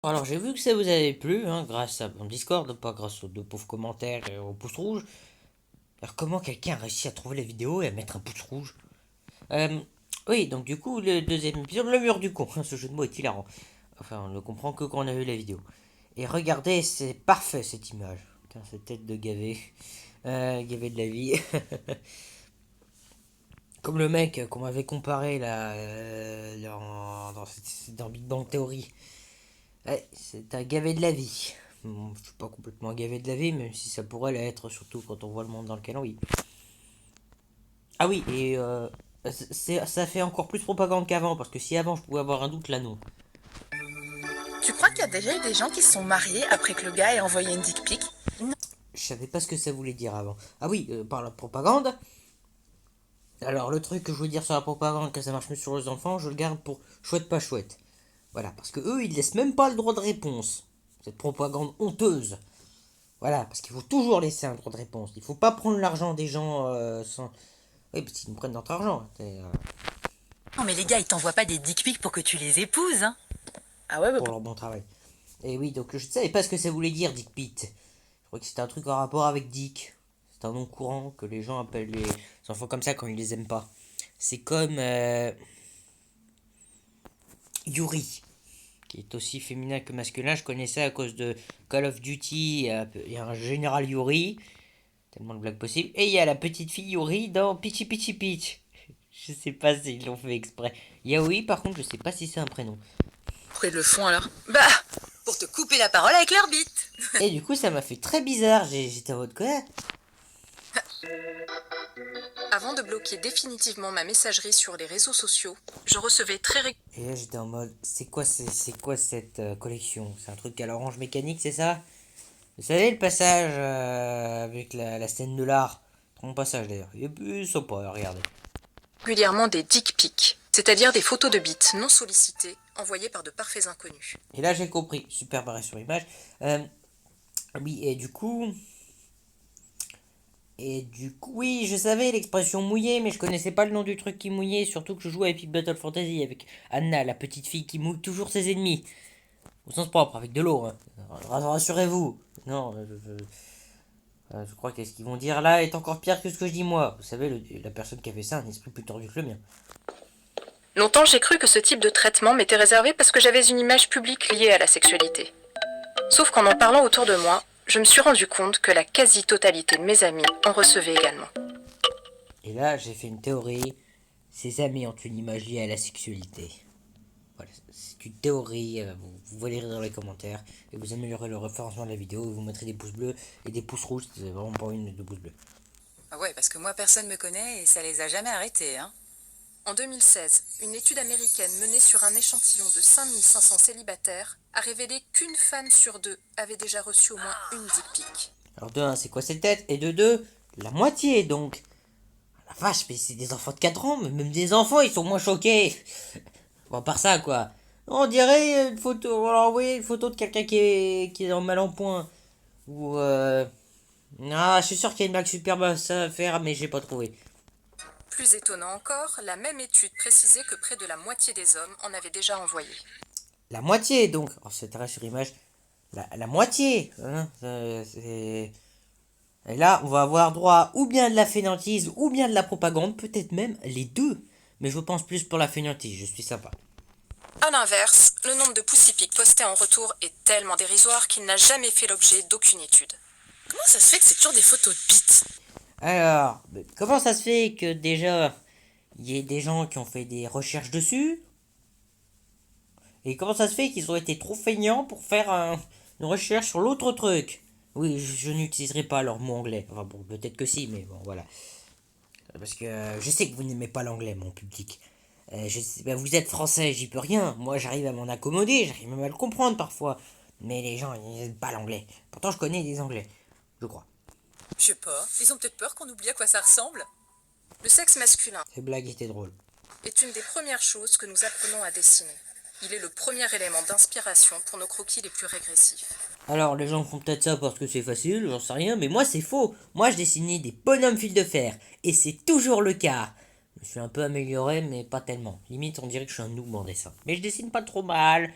Alors j'ai vu que ça vous avait plu, hein, grâce à mon Discord, pas grâce aux deux pauvres commentaires et au pouce rouge. Alors comment quelqu'un a réussi à trouver la vidéo et à mettre un pouce rouge? euh, Oui, donc du coup, le deuxième épisode, le mur du con, ce jeu de mots est hilarant. Enfin, on ne le comprend que quand on a vu la vidéo. Et regardez, c'est parfait cette image. Putain, cette tête de gavé. Gavé de la vie. Comme le mec qu'on m'avait comparé là, dans Big Bang Theory. Ouais, c'est un gavé de la vie. Bon, je suis pas complètement gavé de la vie, même si ça pourrait l'être, surtout quand on voit le monde dans lequel on vit. Ah oui, et ça fait encore plus propagande qu'avant, parce que si avant je pouvais avoir un doute, là non. Tu crois qu'il y a déjà eu des gens qui se sont mariés après que le gars ait envoyé une dick pic? Je savais pas ce que ça voulait dire avant. Ah oui, par la propagande. Alors le truc que je veux dire sur la propagande, que ça marche mieux sur les enfants, je le garde pour chouette pas chouette. Voilà, parce que eux, ils laissent même pas le droit de réponse. Cette propagande honteuse. Voilà, parce qu'il faut toujours laisser un droit de réponse. Il faut pas prendre l'argent des gens sans. Oui, parce qu'ils nous prennent notre argent. Non mais les gars, ils t'envoient pas des dick pics pour que tu les épouses, hein. Ah ouais, bah, Pour leur bon travail. Et oui, donc je ne savais pas ce que ça voulait dire, Dick Pete. Je crois que c'était un truc en rapport avec Dick. C'est un nom courant que les gens appellent les enfants comme ça quand ils les aiment pas. C'est comme Yuri, qui est aussi féminin que masculin. Je connais ça à cause de Call of Duty. Il y a un général Yuri, tellement de blagues possibles. Et il y a la petite fille Yuri dans Peachy Peachy Peach. Je sais pas s'ils l'ont fait exprès. Yaoi, par contre, je sais pas si c'est un prénom. pourquoi ils le font alors? Bah, pour te couper la parole avec leur bite. Et du coup, ça m'a fait très bizarre. J'étais en mode quoi? Avant de bloquer définitivement ma messagerie sur les réseaux sociaux, je recevais très régulièrement. Et là, j'étais en mode, c'est quoi cette collection? C'est un truc à l'orange mécanique, c'est ça? Vous savez, le passage avec la scène de l'art. Très bon passage d'ailleurs. Il est plus sympa, regardez. Régulièrement des dick pics, c'est-à-dire des photos de bites non sollicitées envoyées par de parfaits inconnus. Et là, j'ai compris. Super barré sur image. Euh, oui, oui, je savais l'expression mouillée, mais je connaissais pas le nom du truc qui mouillait. Surtout que je joue à Epic Battle Fantasy avec Anna, la petite fille qui mouille toujours ses ennemis. Au sens propre, avec de l'eau. Hein. Rassurez-vous. Non, je crois que ce qu'ils vont dire là est encore pire que ce que je dis moi. Vous savez, la personne qui a fait ça a un esprit plus tordu que le mien. Longtemps, j'ai cru que ce type de traitement m'était réservé parce que j'avais une image publique liée à la sexualité. Sauf qu'en en parlant autour de moi, je me suis rendu compte que la quasi-totalité de mes amis en recevaient également. Et là, j'ai fait une théorie. Ces amis ont une image liée à la sexualité. Voilà, c'est une théorie. Vous lire dans les commentaires. Et vous améliorez le référencement de la vidéo. Et vous mettrez des pouces bleus et des pouces rouges. C'est vraiment pas une de pouces bleus. Ah ouais, parce que moi, personne me connaît et ça les a jamais arrêtés, hein. En 2016, une étude américaine menée sur un échantillon de 5500 célibataires a révélé qu'une femme sur deux avait déjà reçu au moins une dick pic. Alors, de un, c'est quoi cette tête? Et de deux, la moitié donc. La vache, mais c'est des enfants de 4 ans. Mais même des enfants, ils sont moins choqués. Bon, à part ça, quoi. On dirait une photo. On va leur envoyer une photo de quelqu'un qui est en mal en point. Ou Ah, je suis sûr qu'il y a une blague super basse à faire, mais j'ai pas trouvé. Plus étonnant encore, la même étude précisait que près de la moitié des hommes en avaient déjà envoyé. La moitié, donc. Oh, c'est très sur image. La moitié. Hein, et là, on va avoir droit ou bien de la fainéantise ou bien de la propagande, peut-être même les deux. Mais je pense plus pour la fainéantise, je suis sympa. A l'inverse, le nombre de pussy pics postés en retour est tellement dérisoire qu'il n'a jamais fait l'objet d'aucune étude. Comment ça se fait que c'est toujours des photos de bites? Alors, comment ça se fait que déjà, il y ait des gens qui ont fait des recherches dessus? Et comment ça se fait qu'ils ont été trop feignants pour faire une recherche sur l'autre truc? Oui, je n'utiliserai pas leur mot anglais. Enfin bon, peut-être que si, mais bon, voilà. Parce que je sais que vous n'aimez pas l'anglais, mon public. Vous êtes français, j'y peux rien. Moi, j'arrive à m'en accommoder, j'arrive même à le comprendre parfois. Mais les gens, ils n'aiment pas l'anglais. Pourtant, je connais des anglais, je crois. Je sais pas, ils ont peut-être peur qu'on oublie à quoi ça ressemble. Le sexe masculin Ces blagues étaient drôles. est une des premières choses que nous apprenons à dessiner. Il est le premier élément d'inspiration pour nos croquis les plus régressifs. Alors, les gens font peut-être ça parce que c'est facile, j'en sais rien, mais moi, c'est faux. Moi, je dessinais des bonhommes fil de fer. Et c'est toujours le cas. Je suis un peu amélioré, mais pas tellement. Limite, on dirait que je suis un noob en dessin. Mais je dessine pas trop mal.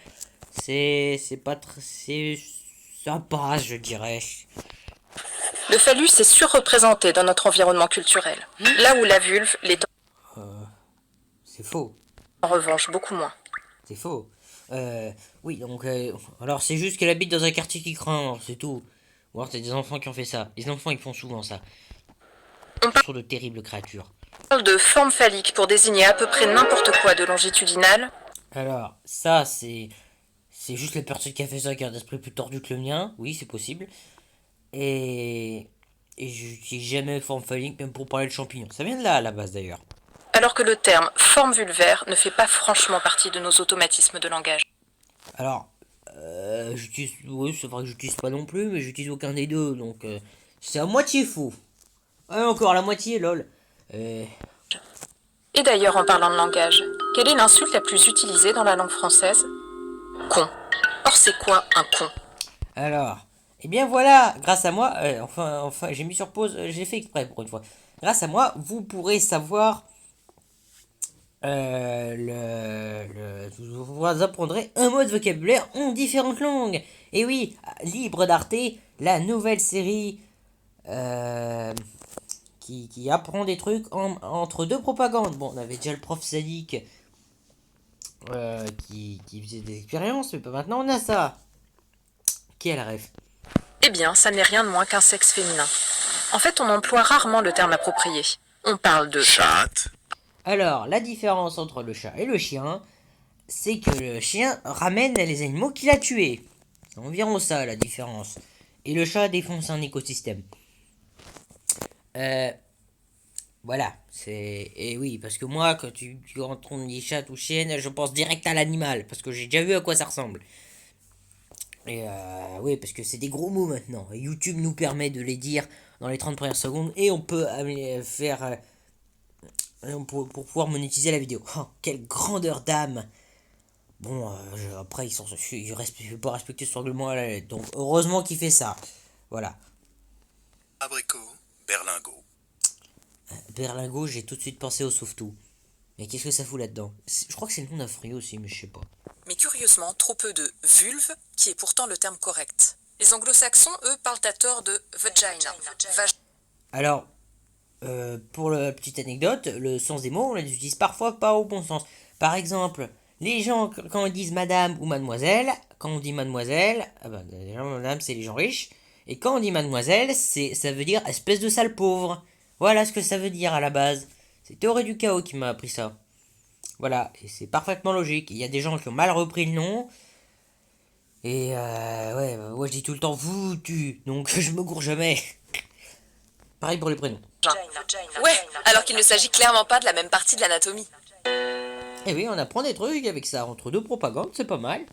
C'est pas très... C'est sympa, je dirais. Le phallus est surreprésenté dans notre environnement culturel, là où la vulve l'est C'est faux. en revanche beaucoup moins. C'est faux. Oui, donc... alors, c'est juste qu'elle habite dans un quartier qui craint, c'est tout. Ou alors, c'est des enfants qui ont fait ça. Les enfants, ils font souvent ça. On Ce sont de terribles créatures. parle de forme phallique pour désigner à peu près n'importe quoi de longitudinal. Alors, ça, c'est... C'est juste la personne qui a fait ça qui a un esprit plus tordu que le mien. Oui, c'est possible. Et... Et j'utilise jamais forme phallique, même pour parler de champignons. Ça vient de là, à la base, d'ailleurs. Alors que le terme forme vulvaire ne fait pas franchement partie de nos automatismes de langage. Alors, j'utilise... Oui, c'est vrai que j'utilise pas non plus, mais j'utilise aucun des deux, donc... c'est à moitié faux. Ah, encore la moitié, lol. Et d'ailleurs, en parlant de langage, quelle est l'insulte la plus utilisée dans la langue française? Con. Or, c'est quoi un con? Alors... Eh bien voilà, grâce à moi... enfin, j'ai mis sur pause, j'ai fait exprès pour une fois. Grâce à moi, vous pourrez savoir... vous apprendrez un mot de vocabulaire en différentes langues. Et oui, Libre d'Arte, la nouvelle série qui apprend des trucs entre deux propagandes. Bon, on avait déjà le prof sadique qui faisait des expériences, mais pas maintenant, on a ça. Qui est la ref? Eh bien, ça n'est rien de moins qu'un sexe féminin. En fait, on emploie rarement le terme approprié. On parle de chatte. Alors, la différence entre le chat et le chien, c'est que le chien ramène les animaux qu'il a tués. C'est environ ça la différence. Et le chat défonce un écosystème. Voilà. Et oui, parce que moi, quand quand on dit chat ou chienne, je pense direct à l'animal. Parce que j'ai déjà vu à quoi ça ressemble. Et oui, parce que c'est des gros mots maintenant. Et YouTube nous permet de les dire dans les 30 premières secondes. Et on peut faire... pour pouvoir monétiser la vidéo. Oh, quelle grandeur d'âme! Bon, après, il ne pas respecter ce règlement à la lettre. Donc, heureusement qu'il fait ça. Voilà. Abricot, berlingot. Berlingot, j'ai tout de suite pensé au sauve-tout. Mais qu'est-ce que ça fout là-dedans? Je crois que c'est le nom d'un fruit aussi, mais je sais pas. Mais curieusement, trop peu de vulve, qui est pourtant le terme correct. Les anglo-saxons, eux, parlent à tort de vagina. Alors, pour la petite anecdote, le sens des mots, on les utilise parfois pas au bon sens. Par exemple, les gens, quand ils disent madame ou mademoiselle, quand on dit mademoiselle, ah bah, déjà, madame, c'est les gens riches. Et quand on dit mademoiselle, ça veut dire espèce de sale pauvre. Voilà ce que ça veut dire à la base. C'est Théorie du chaos qui m'a appris ça. Voilà, et c'est parfaitement logique. Il y a des gens qui ont mal repris le nom. Et ouais, moi je dis tout le temps vous, tu. Donc je me gourre jamais. Pareil pour les prénoms. Ouais, alors qu'il ne s'agit clairement pas de la même partie de l'anatomie. Et oui, on apprend des trucs avec ça. Entre deux propagandes, c'est pas mal.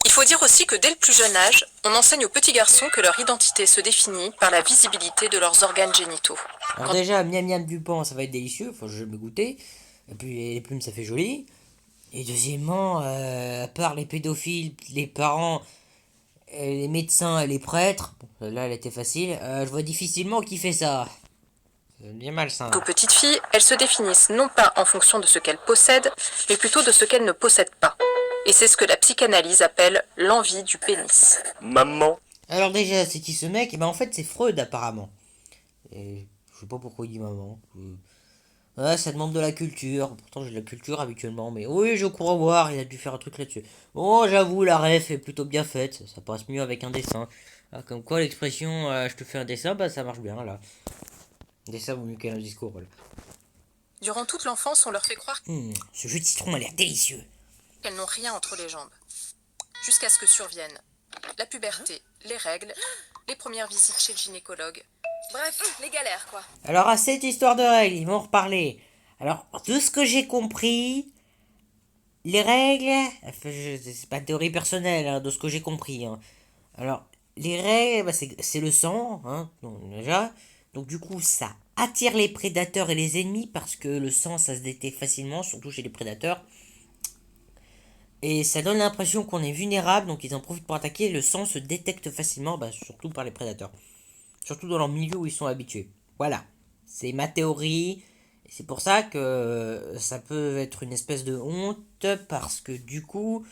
Il faut dire aussi que dès le plus jeune âge, on enseigne aux petits garçons que leur identité se définit par la visibilité de leurs organes génitaux. Alors déjà, miam miam du pan, ça va être délicieux. Faut que je me goûter. Et puis les plumes, ça fait joli. Et deuxièmement, à part les pédophiles, les parents, les médecins et les prêtres, bon, là elle était facile, je vois difficilement qui fait ça. C'est bien malsain. Aux petites filles, elles se définissent non pas en fonction de ce qu'elles possèdent, mais plutôt de ce qu'elles ne possèdent pas. Et c'est ce que la psychanalyse appelle l'envie du pénis. Maman. Alors déjà, c'est qui ce mec? Eh ben en fait, c'est Freud apparemment. Et je sais pas pourquoi il dit maman. Ouais, ça demande de la culture. Pourtant, j'ai de la culture habituellement. Mais oui, je crois voir, il a dû faire un truc là-dessus. Bon, j'avoue, la ref est plutôt bien faite. Ça passe mieux avec un dessin. Ah, comme quoi, l'expression je te fais un dessin, bah ça marche bien là. Un dessin vaut mieux qu'un discours. Voilà. Durant toute l'enfance, on leur fait croire Ce jus de citron a l'air délicieux. qu'elles n'ont rien entre les jambes. Jusqu'à ce que surviennent la puberté, les règles, les premières visites chez le gynécologue. Bref, les galères, quoi. Alors, à cette histoire de règles, ils vont reparler. Alors, de ce que j'ai compris, les règles, enfin, c'est pas de théorie personnelle, hein, de ce que j'ai compris. Hein. Alors, les règles, bah, c'est le sang, hein, donc, déjà. Donc, du coup, ça attire les prédateurs et les ennemis parce que le sang, ça se détecte facilement, surtout chez les prédateurs. Et ça donne l'impression qu'on est vulnérable, donc ils en profitent pour attaquer. Le sang se détecte facilement, bah, surtout par les prédateurs. Surtout dans leur milieu où ils sont habitués. Voilà. C'est ma théorie. Et c'est pour ça que ça peut être une espèce de honte, parce que du coup,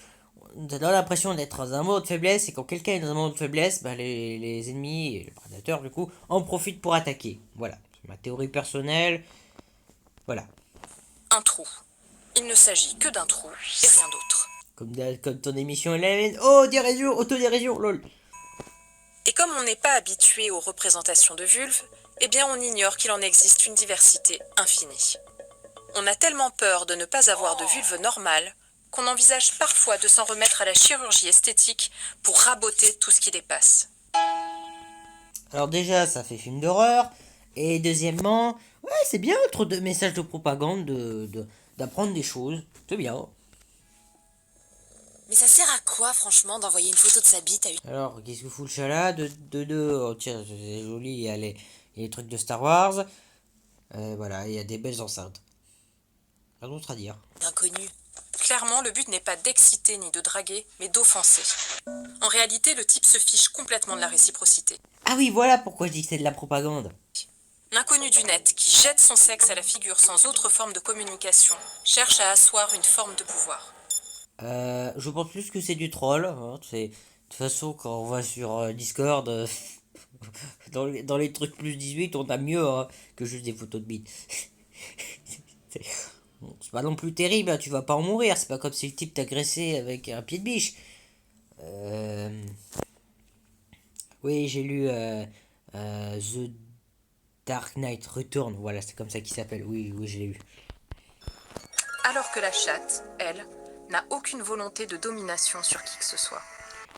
donne l'impression d'être dans un moment de faiblesse, et quand quelqu'un est dans un moment de faiblesse, bah, les ennemis, et les prédateurs du coup, en profitent pour attaquer. Voilà, c'est ma théorie personnelle. Voilà. Un trou. Il ne s'agit que d'un trou et rien d'autre. Comme ton émission Hélène. Oh, dérision, autodérision, lol. Et comme on n'est pas habitué aux représentations de vulves, eh bien on ignore qu'il en existe une diversité infinie. On a tellement peur de ne pas avoir de vulve normale qu'on envisage parfois de s'en remettre à la chirurgie esthétique pour raboter tout ce qui dépasse. Alors déjà, ça fait film d'horreur. Et deuxièmement, ouais, c'est bien entre deux messages de propagande d'apprendre des choses. C'est bien. Mais ça sert à quoi, franchement, d'envoyer une photo de sa bite à une... Alors, qu'est-ce que fout le chat là oh, tiens, c'est joli, il y a les trucs de Star Wars. Voilà, il y a des belles enceintes. Rien d'autre à dire. inconnue? Clairement, le but n'est pas d'exciter ni de draguer, mais d'offenser. En réalité, le type se fiche complètement de la réciprocité. Ah oui, voilà pourquoi je dis que c'est de la propagande. L'inconnu du net, qui jette son sexe à la figure sans autre forme de communication, cherche à asseoir une forme de pouvoir. Je pense plus que c'est du troll. Hein, de toute façon, quand on va sur Discord, dans les trucs plus 18, on a mieux hein, que juste des photos de bites. c'est c'est pas non plus terrible, hein, tu vas pas en mourir. C'est pas comme si le type t'agressait avec un pied de biche. Oui, j'ai lu The Dark Knight Return. Voilà, c'est comme ça qu'il s'appelle. Oui, oui, je l'ai lu. Alors que la chatte, elle, n'a aucune volonté de domination sur qui que ce soit.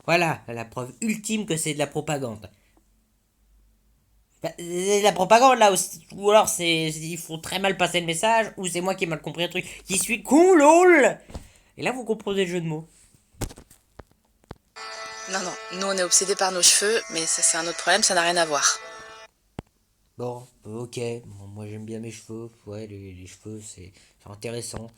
Voilà, la preuve ultime que c'est de la propagande. Bah, c'est de la propagande là, ou alors ils font très mal passer le message, ou c'est moi qui ai mal compris un truc, qui suis con, lol. Et là, vous comprenez le jeu de mots. Non, non, nous on est obsédés par nos cheveux, mais ça c'est un autre problème, ça n'a rien à voir. Bon, ok, bon, moi j'aime bien mes cheveux, ouais, les cheveux c'est intéressant.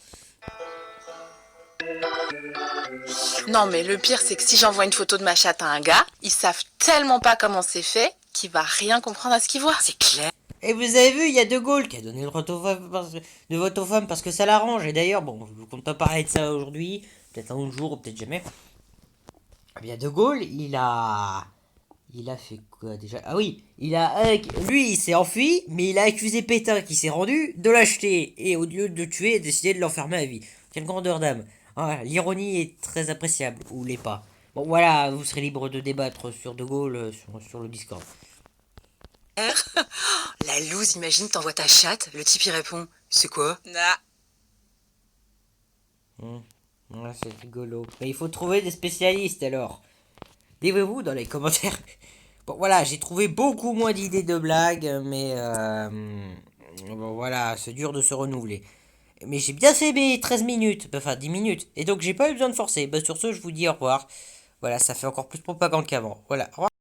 Non, mais le pire c'est que si j'envoie une photo de ma chatte à un gars, ils savent tellement pas comment c'est fait qu'il va rien comprendre à ce qu'il voit. C'est clair. Et vous avez vu, il y a De Gaulle qui a donné le vote aux femmes parce que ça l'arrange. Et d'ailleurs, bon, je ne compte pas parler de ça aujourd'hui, peut-être un autre jour ou peut-être jamais. Eh bien, De Gaulle, il a fait quoi déjà? Ah oui, lui, il s'est enfui, mais il a accusé Pétain qui s'est rendu de l'acheter. Et au lieu de le tuer, il a décidé de l'enfermer à vie. Quelle grandeur d'âme. Ah, l'ironie est très appréciable, ou l'est pas. Bon, voilà, vous serez libre de débattre sur De Gaulle sur le Discord. La loose, imagine, t'envoies ta chatte, le type il répond, c'est quoi? Nah. Ouais, c'est rigolo. Mais il faut trouver des spécialistes alors. Dites-vous dans les commentaires. Bon, voilà, j'ai trouvé beaucoup moins d'idées de blagues, mais bon, voilà, c'est dur de se renouveler. Mais j'ai bien fait mes 13 minutes, enfin 10 minutes, et donc j'ai pas eu besoin de forcer. Bah, sur ce, je vous dis au revoir. Voilà, ça fait encore plus propagande qu'avant. Voilà, au revoir.